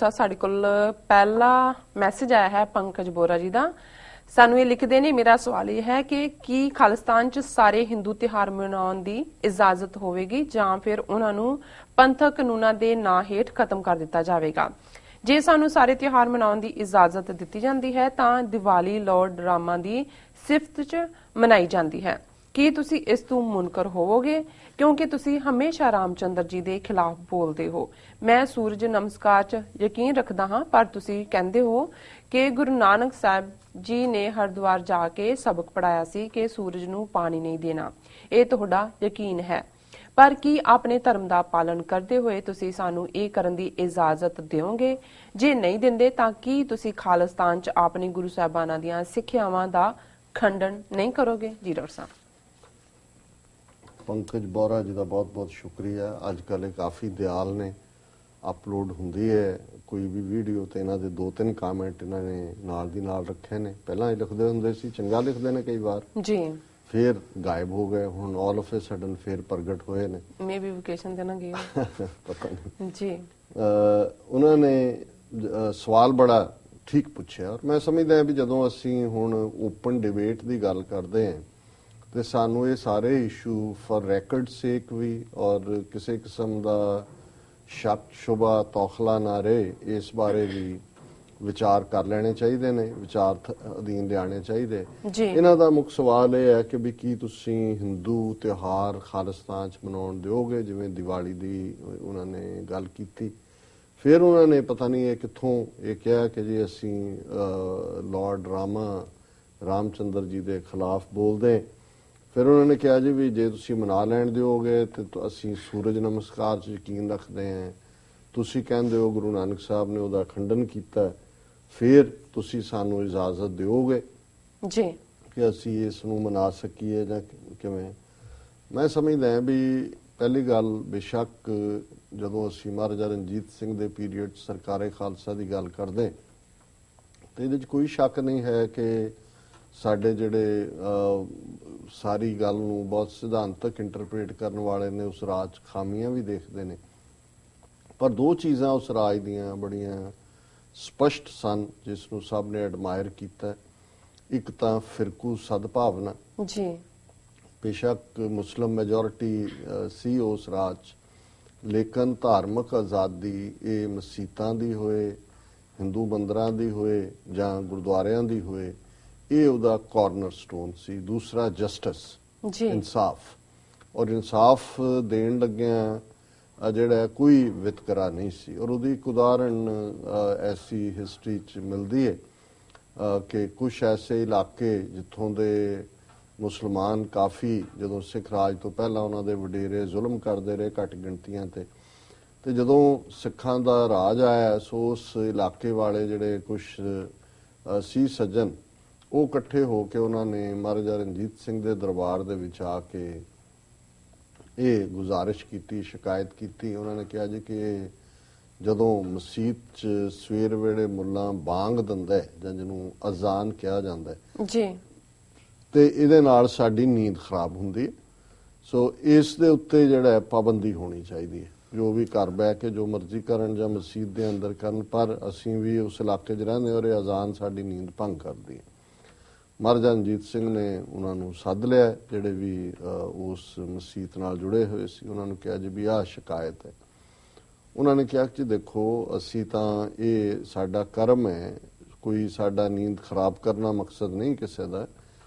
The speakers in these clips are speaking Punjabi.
ਸਾਹਿਬ ਸਾਡੇ ਕੋਲ ਪਹਿਲਾ ਮੈਸੇਜ ਆਇਆ ਹੈ ਪੰਕਜ ਬੋਰਾ ਜੀ ਦਾ। ਸਾਨੂੰ ਇਹ ਲਿਖਦੇ ਨੇ, ਮੇਰਾ ਸਵਾਲ ਇਹ ਹੈ ਕਿ ਕੀ ਖਾਲਿਸਤਾਨ 'ਚ ਸਾਰੇ ਹਿੰਦੂ ਤਿਉਹਾਰ ਮਨਾਉਣ ਦੀ ਇਜਾਜ਼ਤ ਹੋਵੇਗੀ ਜਾਂ ਫਿਰ ਉਹਨਾਂ ਨੂੰ ਪੰਥਕ ਕਾਨੂੰਨਾਂ ਦੇ ਨਾਂ ਹੇਠ ਖਤਮ ਕਰ ਦਿੱਤਾ ਜਾਵੇਗਾ? ਜੇ ਸਾਨੂੰ ਸਾਰੇ ਤਿਉਹਾਰ ਮਨਾਉਣ ਦੀ ਇਜਾਜ਼ਤ ਦਿੱਤੀ ਜਾਂਦੀ ਹੈ ਤਾਂ ਦੀਵਾਲੀ ਲਾਰਡ ਰਾਮਾ ਦੀ ਸਿਫਤ 'ਚ ਮਨਾਈ ਜਾਂਦੀ ਹੈ। ਕੀ ਤੁਸੀਂ ਇਸ ਤੋਂ ਮੁਨਕਰ ਹੋਵੋਗੇ ਕਿਉਂਕਿ ਤੁਸੀਂ ਹਮੇਸ਼ਾ ਰਾਮਚੰਦਰ ਜੀ ਦੇ ਖਿਲਾਫ ਬੋਲਦੇ ਹੋ? ਮੈਂ ਸੂਰਜ ਨਮਸਕਾਰ 'ਚ ਯਕੀਨ ਰੱਖਦਾ ਹਾਂ, ਪਰ ਤੁਸੀਂ ਕਹਿੰਦੇ ਹੋ ਕਿ ਗੁਰੂ ਨਾਨਕ ਸਾਹਿਬ ਜੀ ਨੇ ਹਰਿਦੁਆਰ ਜਾ ਕੇ ਸਬਕ ਪੜਾਇਆ ਸੀ ਕਿ ਸੂਰਜ ਨੂੰ ਪਾਣੀ ਨਹੀਂ ਦੇਣਾ। ਇਹ ਤੁਹਾਡਾ ਯਕੀਨ ਹੈ, ਪਰ ਕੀ ਆਪਣੇ ਧਰਮ ਦਾ ਪਾਲਣ ਕਰਦੇ ਹੋਏ ਤੁਸੀਂ ਸਾਨੂੰ ਇਹ ਕਰਨ ਦੀ ਇਜਾਜ਼ਤ ਦਿਓਗੇ? ਜੇ ਨਹੀਂ ਦਿੰਦੇ ਤਾਂ ਕੀ ਤੁਸੀਂ ਖਾਲਿਸਤਾਨ 'ਚ ਆਪਣੇ ਗੁਰੂ ਸਾਹਿਬਾਨਾਂ ਦੀਆਂ ਸਿੱਖਿਆਵਾਂ ਦਾ ਖੰਡਨ ਨਹੀਂ ਕਰੋਗੇ? ਜੀ ਡਾਕਟਰ ਸਾਹਿਬ। ਪੰਕਜ ਬੋਰਾ ਜੀ ਦਾ ਬਹੁਤ ਬਹੁਤ ਸ਼ੁਕਰੀਆ। ਅੱਜ ਕੱਲ੍ਹ ਇਹ ਕਾਫੀ ਦਿਆਲ ਨੇ, ਅਪਲੋਡ ਹੁੰਦੀ ਹੈ ਕੋਈ ਵੀ ਵੀਡੀਓ ਤੇ ਇਹਨਾਂ ਦੇ 2-3 ਕਾਮੈਂਟ ਇਹਨਾਂ ਨੇ ਨਾਲ ਦੀ ਨਾਲ ਰੱਖੇ ਨੇ। ਪਹਿਲਾਂ ਇਹ ਲਿਖਦੇ ਹੁੰਦੇ ਸੀ, ਚੰਗਾ ਲਿਖਦੇ ਨੇ ਕਈ ਵਾਰ ਜੀ, ਫਿਰ ਗਾਇਬ ਹੋ ਗਏ, ਹੁਣ ਆਲ ਆਫ ਅ ਸਡਨ ਫਿਰ ਪ੍ਰਗਟ ਹੋਏ ਨੇ। ਮੇ ਵੀ ਵਕੇਸ਼ਨ ਤੇ ਨਾ ਗਏ ਪਤਾ ਨਹੀਂ ਜੀ। ਉਹਨਾਂ ਨੇ ਸਵਾਲ ਬੜਾ ਠੀਕ ਪੁੱਛਿਆ ਔਰ ਮੈਂ ਸਮਝਦਾ ਹਾਂ ਵੀ ਜਦੋਂ ਅਸੀਂ ਹੁਣ ਓਪਨ ਡਿਬੇਟ ਦੀ ਗੱਲ ਕਰਦੇ ਹਾਂ ਤੇ ਸਾਨੂੰ ਇਹ ਸਾਰੇ ਇਸ਼ੂ ਫॉर ਰੈਕੋਰਡ ਸੇਕ ਵੀ ਔਰ ਕਿਸੇ ਕਿਸਮ ਦਾ ਸ਼ੱਕ ਸ਼ੁਬਾ ਤੌਖਲਾ ਨਾ ਰਹੇ, ਇਸ ਬਾਰੇ ਵੀ ਵਿਚਾਰ ਕਰ ਲੈਣੇ ਚਾਹੀਦੇ ਨੇ, ਵਿਚਾਰ ਅਧੀਨ ਲਿਆਣੇ ਚਾਹੀਦੇ। ਇਹਨਾਂ ਦਾ ਮੁੱਖ ਸਵਾਲ ਇਹ ਹੈ ਕਿ ਵੀ ਕੀ ਤੁਸੀਂ ਹਿੰਦੂ ਤਿਉਹਾਰ ਖਾਲਿਸਤਾਨ 'ਚ ਮਨਾਉਣ ਦਿਓਗੇ? ਜਿਵੇਂ ਦੀਵਾਲੀ ਦੀ ਉਹਨਾਂ ਨੇ ਗੱਲ ਕੀਤੀ, ਫਿਰ ਉਹਨਾਂ ਨੇ ਪਤਾ ਨਹੀਂ ਇਹ ਕਿੱਥੋਂ ਇਹ ਕਿਹਾ ਕਿ ਜੀ ਅਸੀਂ ਲਾਰਡ ਰਾਮਚੰਦਰ ਜੀ ਦੇ ਖਿਲਾਫ ਬੋਲਦੇ। ਫਿਰ ਉਹਨਾਂ ਨੇ ਕਿਹਾ ਜੀ ਵੀ ਜੇ ਤੁਸੀਂ ਮਨਾ ਲੈਣ ਦਿਓਗੇ ਤੇ ਅਸੀਂ ਸੂਰਜ ਨਮਸਕਾਰ 'ਚ ਯਕੀਨ ਰੱਖਦੇ ਹਾਂ, ਤੁਸੀਂ ਕਹਿੰਦੇ ਹੋ ਗੁਰੂ ਨਾਨਕ ਸਾਹਿਬ ਨੇ ਉਹਦਾ ਖੰਡਨ ਕੀਤਾ, ਫਿਰ ਤੁਸੀਂ ਸਾਨੂੰ ਇਜਾਜ਼ਤ ਦਿਓਗੇ ਜੀ ਕਿ ਅਸੀਂ ਇਸ ਨੂੰ ਮਨਾ ਸਕੀਏ ਜਾਂ ਕਿਵੇਂ? ਮੈਂ ਸਮਝਦਾ ਵੀ ਪਹਿਲੀ ਗੱਲ, ਬੇਸ਼ੱਕ ਜਦੋਂ ਅਸੀਂ ਮਹਾਰਾਜਾ ਰਣਜੀਤ ਸਿੰਘ ਦੇ ਪੀਰੀਅਡ 'ਚ ਸਰਕਾਰੇ ਖਾਲਸਾ ਦੀ ਗੱਲ ਕਰਦੇ ਤੇ ਇਹਦੇ 'ਚ ਕੋਈ ਸ਼ੱਕ ਨਹੀਂ ਹੈ ਕਿ ਸਾਡੇ ਜਿਹੜੇ ਸਾਰੀ ਗੱਲ ਨੂੰ ਬਹੁਤ ਸਿਧਾਂਤਕ ਇੰਟਰਪ੍ਰੇਟ ਕਰਨ ਵਾਲੇ ਨੇ ਉਸ ਰਾਜ 'ਚ ਖਾਮੀਆਂ ਵੀ ਦੇਖਦੇ ਨੇ, ਪਰ ਦੋ ਚੀਜ਼ਾਂ ਉਸ ਰਾਜ ਦੀਆਂ ਬੜੀਆਂ ਸਪਸ਼ਟ ਸਨ ਜਿਸ ਨੂੰ ਸਭ ਨੇ ਐਡਮਾਇਰ ਕੀਤਾ। ਇੱਕ ਤਾਂ ਫਿਰਕੂ ਸਦਭਾਵਨਾ ਜੀ, ਬੇਸ਼ੱਕ ਮੁਸਲਿਮ ਮੈਜੋਰਿਟੀ ਸੀ ਉਸ ਰਾਜ 'ਚ, ਲੇਕਿਨ ਧਾਰਮਿਕ ਆਜ਼ਾਦੀ ਇਹ ਮਸੀਤਾਂ ਦੀ ਹੋਏ, ਹਿੰਦੂ ਮੰਦਰਾਂ ਦੀ ਹੋਏ ਜਾਂ ਗੁਰਦੁਆਰਿਆਂ ਦੀ ਹੋਏ, ਇਹ ਉਹਦਾ ਕਾਰਨਰ ਸਟੋਨ ਸੀ। ਦੂਸਰਾ ਜਸਟਿਸ, ਇਨਸਾਫ, ਔਰ ਇਨਸਾਫ ਦੇਣ ਲੱਗਿਆਂ ਜਿਹੜਾ ਕੋਈ ਵਿਤਕਰਾ ਨਹੀਂ ਸੀ। ਔਰ ਉਹਦੀ ਇੱਕ ਉਦਾਹਰਨ ਐਸੀ ਹਿਸਟਰੀ 'ਚ ਮਿਲਦੀ ਹੈ ਕਿ ਕੁਛ ਐਸੇ ਇਲਾਕੇ ਜਿੱਥੋਂ ਦੇ ਮੁਸਲਮਾਨ ਕਾਫੀ, ਜਦੋਂ ਸਿੱਖ ਰਾਜ ਤੋਂ ਪਹਿਲਾਂ ਉਹਨਾਂ ਦੇ ਵਡੇਰੇ ਜ਼ੁਲਮ ਕਰਦੇ ਰਹੇ ਘੱਟ ਗਿਣਤੀਆਂ ਤੇ ਜਦੋਂ ਸਿੱਖਾਂ ਦਾ ਰਾਜ ਆਇਆ ਸੋ ਉਸ ਇਲਾਕੇ ਵਾਲੇ ਜਿਹੜੇ ਕੁਛ ਸੀ ਸੱਜਣ, ਉਹ ਇਕੱਠੇ ਹੋ ਕੇ ਉਹਨਾਂ ਨੇ ਮਹਾਰਾਜਾ ਰਣਜੀਤ ਸਿੰਘ ਦੇ ਦਰਬਾਰ ਦੇ ਵਿੱਚ ਆ ਕੇ ਇਹ ਗੁਜ਼ਾਰਿਸ਼ ਕੀਤੀ, ਸ਼ਿਕਾਇਤ ਕੀਤੀ। ਉਹਨਾਂ ਨੇ ਕਿਹਾ ਜੀ ਕਿ ਜਦੋਂ ਮਸਜਿਦ 'ਚ ਸਵੇਰ ਵੇਲੇ ਮੁੱਲਾ ਬਾਂਗ ਦਿੰਦਾ ਜਾਂ ਜਿਹਨੂੰ ਅਜ਼ਾਨ ਕਿਹਾ ਜਾਂਦਾ ਜੀ, ਤੇ ਇਹਦੇ ਨਾਲ ਸਾਡੀ ਨੀਂਦ ਖਰਾਬ ਹੁੰਦੀ ਹੈ, ਸੋ ਇਸ ਦੇ ਉੱਤੇ ਜਿਹੜਾ ਪਾਬੰਦੀ ਹੋਣੀ ਚਾਹੀਦੀ ਹੈ। ਜੋ ਵੀ ਘਰ ਬਹਿ ਕੇ ਜੋ ਮਰਜ਼ੀ ਕਰਨ ਜਾਂ ਮਸਜਿਦ ਦੇ ਅੰਦਰ ਕਰਨ, ਪਰ ਅਸੀਂ ਵੀ ਉਸ ਇਲਾਕੇ 'ਚ ਰਹਿੰਦੇ ਔਰ ਇਹ ਅਜ਼ਾਨ ਸਾਡੀ ਨੀਂਦ ਭੰਗ ਕਰਦੀ ਹੈ। ਮਹਾਰਾਜਾ ਰਣਜੀਤ ਸਿੰਘ ਨੇ ਉਹਨਾਂ ਨੂੰ ਸੱਦ ਲਿਆ ਜਿਹੜੇ ਵੀ ਉਸ ਮਸਜਿਦ ਨਾਲ ਜੁੜੇ ਹੋਏ ਸੀ। ਉਹਨਾਂ ਨੂੰ ਕਿਹਾ ਜੀ ਵੀ ਆਹ ਸ਼ਿਕਾਇਤ ਹੈ। ਉਹਨਾਂ ਨੇ ਕਿਹਾ ਕਿ ਦੇਖੋ ਅਸੀਂ ਤਾਂ ਇਹ ਸਾਡਾ ਕਰਮ ਹੈ, ਕੋਈ ਸਾਡਾ ਨੀਂਦ ਖਰਾਬ ਕਰਨਾ ਮਕਸਦ ਨਹੀਂ ਕਿਸੇ ਦਾ।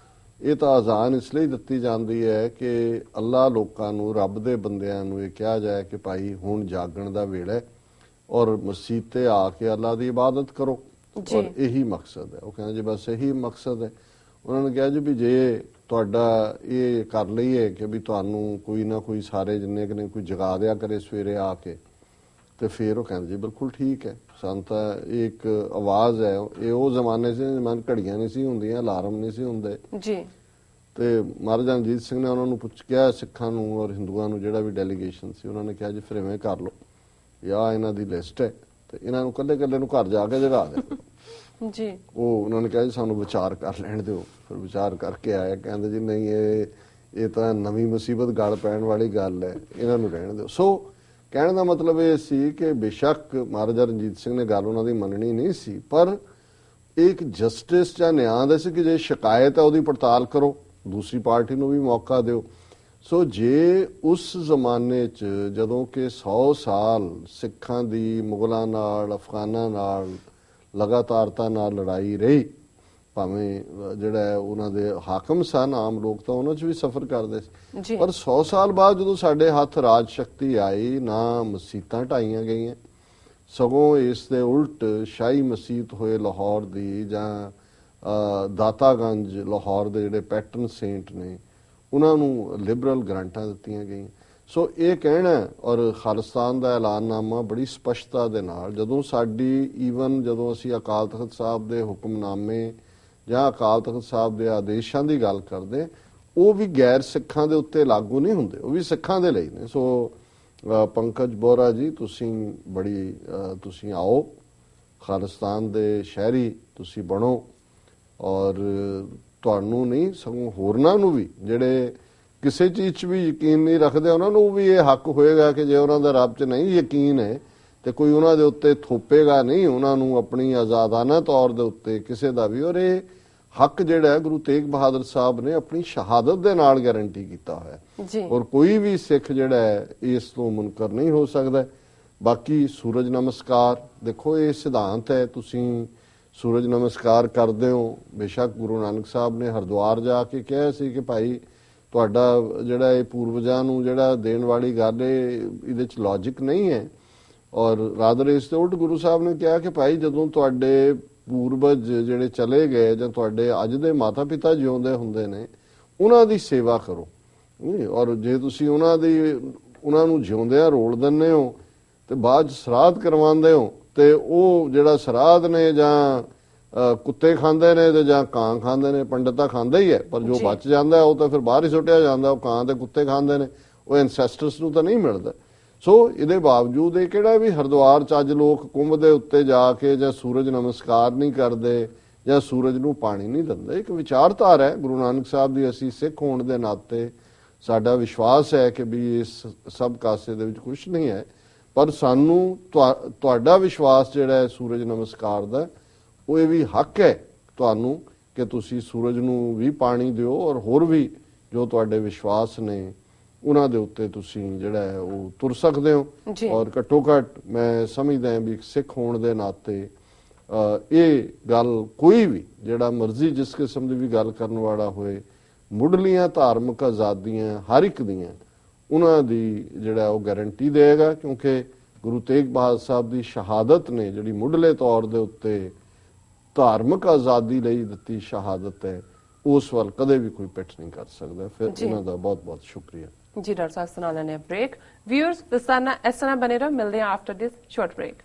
ਇਹ ਤਾਂ ਅਜ਼ਾਨ ਇਸ ਲਈ ਦਿੱਤੀ ਜਾਂਦੀ ਹੈ ਕਿ ਅੱਲਾ ਲੋਕਾਂ ਨੂੰ, ਰੱਬ ਦੇ ਬੰਦਿਆਂ ਨੂੰ ਇਹ ਕਿਹਾ ਜਾਏ ਕਿ ਭਾਈ ਹੁਣ ਜਾਗਣ ਦਾ ਵੇਲਾ ਹੈ ਔਰ ਮਸਜਿਦ ਤੇ ਆ ਕੇ ਅੱਲਾ ਦੀ ਇਬਾਦਤ ਕਰੋ, ਔਰ ਇਹੀ ਮਕਸਦ ਹੈ। ਉਹ ਕਹਿੰਦੇ ਜੀ ਬਸ ਇਹੀ ਮਕਸਦ ਹੈ। ਉਹਨਾਂ ਨੇ ਕਿਹਾ ਜੀ ਵੀ ਜੇ ਤੁਹਾਡਾ ਇਹ ਕਰ ਲਈਏ ਕਿ ਵੀ ਤੁਹਾਨੂੰ ਕੋਈ ਨਾ ਕੋਈ ਸਾਰੇ ਜਿੰਨੇ ਕਿ ਨੇ ਕੋਈ ਜਗਾ ਦਿਆ ਕਰੇ ਸਵੇਰੇ ਆ ਕੇ, ਤੇ ਫਿਰ ਉਹ ਕਹਿੰਦੇ ਜੀ ਬਿਲਕੁਲ ਠੀਕ ਹੈ। ਸਾਨੂੰ ਤਾਂ ਇੱਕ ਆਵਾਜ਼ ਹੈ, ਇਹ ਉਹ ਜ਼ਮਾਨੇ ਸੀ ਜਮਾਨ ਘੜੀਆਂ ਨਹੀਂ ਸੀ ਹੁੰਦੀਆਂ, ਅਲਾਰਮ ਨਹੀਂ ਸੀ ਹੁੰਦੇ ਜੀ। ਤੇ ਮਹਾਰਾਜਾ ਰਣਜੀਤ ਸਿੰਘ ਨੇ ਉਹਨਾਂ ਨੂੰ ਪੁੱਛ ਕਿਹਾ, ਸਿੱਖਾਂ ਨੂੰ ਔਰ ਹਿੰਦੂਆਂ ਨੂੰ ਜਿਹੜਾ ਵੀ ਡੈਲੀਗੇਸ਼ਨ ਸੀ, ਉਹਨਾਂ ਨੇ ਕਿਹਾ ਜੀ ਫਿਰ ਇਵੇਂ ਕਰ ਲਓ, ਜਾਂ ਇਹਨਾਂ ਦੀ ਲਿਸਟ ਹੈ ਤੇ ਇਹਨਾਂ ਨੂੰ ਕੱਲੇ ਕੱਲੇ ਨੂੰ ਘਰ ਜਾ ਕੇ ਜਗਾ ਦੇ ਜੀ। ਉਹ ਉਹਨਾਂ ਨੇ ਕਿਹਾ ਜੀ ਸਾਨੂੰ ਵਿਚਾਰ ਕਰ ਲੈਣ ਦਿਓ। ਫਿਰ ਵਿਚਾਰ ਕਰਕੇ ਆਇਆ, ਕਹਿੰਦੇ ਜੀ ਨਹੀਂ ਇਹ ਤਾਂ ਨਵੀਂ ਮੁਸੀਬਤ ਗਲ ਪੈਣ ਵਾਲੀ ਗੱਲ ਹੈ, ਇਹਨਾਂ ਨੂੰ ਰਹਿਣ ਦਿਓ। ਸੋ ਕਹਿਣ ਦਾ ਮਤਲਬ ਇਹ ਸੀ ਕਿ ਬੇਸ਼ੱਕ ਮਹਾਰਾਜਾ ਰਣਜੀਤ ਸਿੰਘ ਨੇ ਗੱਲ ਉਹਨਾਂ ਦੀ ਮੰਨਣੀ ਨਹੀਂ ਸੀ, ਪਰ ਇੱਕ ਜਸਟਿਸ ਜਾਂ ਨਿਆਂ ਦਾ ਸੀ ਕਿ ਜੇ ਸ਼ਿਕਾਇਤ ਹੈ ਉਹਦੀ ਪੜਤਾਲ ਕਰੋ, ਦੂਸਰੀ ਪਾਰਟੀ ਨੂੰ ਵੀ ਮੌਕਾ ਦਿਓ। ਸੋ ਜੇ ਉਸ ਜ਼ਮਾਨੇ 'ਚ ਜਦੋਂ ਕਿ 100 ਸਾਲ ਸਿੱਖਾਂ ਦੀ ਮੁਗਲਾਂ ਨਾਲ, ਅਫਗਾਨਾਂ ਨਾਲ ਲਗਾਤਾਰਤਾ ਨਾਲ ਲੜਾਈ ਰਹੀ, ਭਾਵੇਂ ਜਿਹੜਾ ਉਹਨਾਂ ਦੇ ਹਾਕਮ ਸਨ, ਆਮ ਲੋਕ ਤਾਂ ਉਹਨਾਂ 'ਚ ਵੀ ਸਫ਼ਰ ਕਰਦੇ ਸੀ, ਪਰ 100 ਸਾਲ ਬਾਅਦ ਜਦੋਂ ਸਾਡੇ ਹੱਥ ਰਾਜ ਸ਼ਕਤੀ ਆਈ, ਨਾ ਮਸੀਤਾਂ ਢਾਈਆਂ ਗਈਆਂ, ਸਗੋਂ ਇਸ ਦੇ ਉਲਟ ਸ਼ਾਹੀ ਮਸੀਤ ਹੋਏ ਲਾਹੌਰ ਦੀ ਜਾਂ ਦਾਤਾਗੰਜ ਲਾਹੌਰ ਦੇ ਜਿਹੜੇ ਪੈਟਰਨ ਸੇਂਟ ਨੇ ਉਹਨਾਂ ਨੂੰ ਲਿਬਰਲ ਗ੍ਰਾਂਟਾਂ ਦਿੱਤੀਆਂ ਗਈਆਂ। ਸੋ ਇਹ ਕਹਿਣਾ ਔਰ ਖਾਲਿਸਤਾਨ ਦਾ ਐਲਾਨਨਾਮਾ ਬੜੀ ਸਪਸ਼ਟਤਾ ਦੇ ਨਾਲ ਜਦੋਂ ਸਾਡੀ ਜਦੋਂ ਅਸੀਂ ਅਕਾਲ ਤਖਤ ਸਾਹਿਬ ਦੇ ਹੁਕਮਨਾਮੇ ਜਾਂ ਅਕਾਲ ਤਖਤ ਸਾਹਿਬ ਦੇ ਆਦੇਸ਼ਾਂ ਦੀ ਗੱਲ ਕਰਦੇ, ਉਹ ਵੀ ਗੈਰ ਸਿੱਖਾਂ ਦੇ ਉੱਤੇ ਲਾਗੂ ਨਹੀਂ ਹੁੰਦੇ, ਉਹ ਵੀ ਸਿੱਖਾਂ ਦੇ ਲਈ ਨੇ। ਸੋ ਪੰਕਜ ਬੋਹਰਾ ਜੀ, ਤੁਸੀਂ ਆਓ, ਖਾਲਿਸਤਾਨ ਦੇ ਸ਼ਹਿਰੀ ਤੁਸੀਂ ਬਣੋ, ਔਰ ਤੁਹਾਨੂੰ ਨਹੀਂ ਸਗੋਂ ਹੋਰਨਾਂ ਨੂੰ ਵੀ ਜਿਹੜੇ ਕਿਸੇ ਚੀਜ਼ 'ਚ ਵੀ ਯਕੀਨ ਨਹੀਂ ਰੱਖਦੇ, ਉਹਨਾਂ ਨੂੰ ਵੀ ਇਹ ਹੱਕ ਹੋਏਗਾ ਕਿ ਜੇ ਉਹਨਾਂ ਦਾ ਰੱਬ 'ਚ ਨਹੀਂ ਯਕੀਨ ਹੈ ਤੇ ਕੋਈ ਉਹਨਾਂ ਦੇ ਉੱਤੇ ਥੋਪੇਗਾ ਨਹੀਂ, ਉਹਨਾਂ ਨੂੰ ਆਪਣੀ ਆਜ਼ਾਦਾਨਾ ਤੌਰ ਦੇ ਉੱਤੇ ਕਿਸੇ ਦਾ ਵੀ। ਔਰ ਇਹ ਹੱਕ ਜਿਹੜਾ ਹੈ ਗੁਰੂ ਤੇਗ ਬਹਾਦਰ ਸਾਹਿਬ ਨੇ ਆਪਣੀ ਸ਼ਹਾਦਤ ਦੇ ਨਾਲ ਗਾਰੰਟੀ ਕੀਤਾ ਹੋਇਆ, ਔਰ ਕੋਈ ਵੀ ਸਿੱਖ ਜਿਹੜਾ ਹੈ ਇਸ ਤੋਂ ਮੁਨਕਰ ਨਹੀਂ ਹੋ ਸਕਦਾ। ਬਾਕੀ ਸੂਰਜ ਨਮਸਕਾਰ ਦੇਖੋ, ਇਹ ਸਿਧਾਂਤ ਹੈ, ਤੁਸੀਂ ਸੂਰਜ ਨਮਸਕਾਰ ਕਰਦੇ ਹੋ। ਬੇਸ਼ੱਕ ਗੁਰੂ ਨਾਨਕ ਸਾਹਿਬ ਨੇ ਹਰਿਦੁਆਰ ਜਾ ਕੇ ਕਿਹਾ ਸੀ ਕਿ ਭਾਈ ਤੁਹਾਡਾ ਜਿਹੜਾ ਇਹ ਪੂਰਵਜਾਂ ਨੂੰ ਜਿਹੜਾ ਦੇਣ ਵਾਲੀ ਗੱਲ ਹੈ, ਇਹਦੇ 'ਚ ਲੌਜਿਕ ਨਹੀਂ ਹੈ। ਔਰ ਰਾਦਰ ਇਸ ਦੇ ਉਲਟ ਗੁਰੂ ਸਾਹਿਬ ਨੇ ਕਿਹਾ ਕਿ ਭਾਈ ਜਦੋਂ ਤੁਹਾਡੇ ਪੂਰਵਜ ਜਿਹੜੇ ਚਲੇ ਗਏ ਜਾਂ ਤੁਹਾਡੇ ਅੱਜ ਦੇ ਮਾਤਾ ਪਿਤਾ ਜਿਉਂਦੇ ਹੁੰਦੇ ਨੇ, ਉਹਨਾਂ ਦੀ ਸੇਵਾ ਕਰੋ, ਔਰ ਜੇ ਤੁਸੀਂ ਉਹਨਾਂ ਨੂੰ ਜਿਉਂਦਿਆਂ ਰੋਲ ਦਿੰਦੇ ਹੋ ਤੇ ਬਾਅਦ ਸਰਾਧ ਕਰਵਾਉਂਦੇ ਹੋ, ਤੇ ਉਹ ਜਿਹੜਾ ਸਰਾਧ ਨੇ ਜਾਂ ਕੁੱਤੇ ਖਾਂਦੇ ਨੇ ਤੇ ਜਾਂ ਕਾਂ ਖਾਂਦੇ ਨੇ, ਪੰਡਤ ਤਾਂ ਖਾਂਦਾ ਹੀ ਹੈ, ਪਰ ਜੋ ਬਚ ਜਾਂਦਾ ਉਹ ਤਾਂ ਫਿਰ ਬਾਹਰ ਹੀ ਸੁੱਟਿਆ ਜਾਂਦਾ, ਉਹ ਕਾਂ ਤੇ ਕੁੱਤੇ ਖਾਂਦੇ ਨੇ, ਉਹ ਐਨਸੈਸਟਰਸ ਨੂੰ ਤਾਂ ਨਹੀਂ ਮਿਲਦਾ। ਸੋ ਇਹਦੇ ਬਾਵਜੂਦ ਇਹ ਕਿਹੜਾ ਵੀ ਹਰਿਦੁਆਰ 'ਚ ਅੱਜ ਲੋਕ ਕੁੰਭ ਦੇ ਉੱਤੇ ਜਾ ਕੇ ਜਾਂ ਸੂਰਜ ਨਮਸਕਾਰ ਨਹੀਂ ਕਰਦੇ ਜਾਂ ਸੂਰਜ ਨੂੰ ਪਾਣੀ ਨਹੀਂ ਦਿੰਦੇ। ਇੱਕ ਵਿਚਾਰਧਾਰਾ ਹੈ ਗੁਰੂ ਨਾਨਕ ਸਾਹਿਬ ਦੀ, ਅਸੀਂ ਸਿੱਖ ਹੋਣ ਦੇ ਨਾਤੇ ਸਾਡਾ ਵਿਸ਼ਵਾਸ ਹੈ ਕਿ ਵੀ ਇਸ ਸਭ ਕਾਸੇ ਦੇ ਵਿੱਚ ਕੁਝ ਨਹੀਂ ਹੈ, ਪਰ ਸਾਨੂੰ ਤੁਹਾਡਾ ਵਿਸ਼ਵਾਸ ਜਿਹੜਾ ਹੈ ਸੂਰਜ ਨਮਸਕਾਰ ਦਾ, ਉਹ ਇਹ ਵੀ ਹੱਕ ਹੈ ਤੁਹਾਨੂੰ ਕਿ ਤੁਸੀਂ ਸੂਰਜ ਨੂੰ ਵੀ ਪਾਣੀ ਦਿਓ, ਔਰ ਹੋਰ ਵੀ ਜੋ ਤੁਹਾਡੇ ਵਿਸ਼ਵਾਸ ਨੇ ਉਹਨਾਂ ਦੇ ਉੱਤੇ ਤੁਸੀਂ ਜਿਹੜਾ ਹੈ ਉਹ ਤੁਰ ਸਕਦੇ ਹੋ। ਔਰ ਘੱਟੋ ਘੱਟ ਮੈਂ ਸਮਝਦਾ ਹਾਂ ਵੀ ਸਿੱਖ ਹੋਣ ਦੇ ਨਾਤੇ ਇਹ ਗੱਲ ਕੋਈ ਵੀ ਜਿਹੜਾ ਮਰਜ਼ੀ ਜਿਸ ਕਿਸਮ ਦੀ ਵੀ ਗੱਲ ਕਰਨ ਵਾਲਾ ਹੋਏ, ਮੁੱਢਲੀਆਂ ਧਾਰਮਿਕ ਆਜ਼ਾਦੀਆਂ ਹਰ ਇੱਕ ਦੀਆਂ ਉਹਨਾਂ ਦੀ ਜਿਹੜਾ ਉਹ ਗਾਰੰਟੀ ਦੇਗਾ, ਕਿਉਂਕਿ ਗੁਰੂ ਤੇਗ ਬਹਾਦਰ ਸਾਹਿਬ ਦੀ ਸ਼ਹਾਦਤ ਨੇ ਜਿਹੜੀ ਮੁੱਢਲੇ ਤੌਰ ਦੇ ਉੱਤੇ ਧਾਰਮਿਕ ਆਜ਼ਾਦੀ ਲਈ ਦਿੱਤੀ ਸ਼ਹਾਦਤ ਹੈ, ਉਸ ਵੱਲ ਕਦੇ ਵੀ ਕੋਈ ਪਿੱਠ ਨਹੀਂ ਕਰ ਸਕਦਾ। ਫਿਰ ਇਹਨਾਂ ਦਾ ਬਹੁਤ ਬਹੁਤ ਸ਼ੁਕਰੀਆ ਜੀ। ਡਾਕਟਰ ਸਾਹਿਬ ਸੁਣਾ ਲੈਣੇ ਬ੍ਰੇਕ। ਵਿਊਅਰਸ ਇਸ ਤਰ੍ਹਾਂ ਬਨੇ ਰਹੋ, ਮਿਲਦੇ ਹਾਂ ਆਫਟਰ ਦਿਸ ਸ਼ਾਰਟ ਬ੍ਰੇਕ।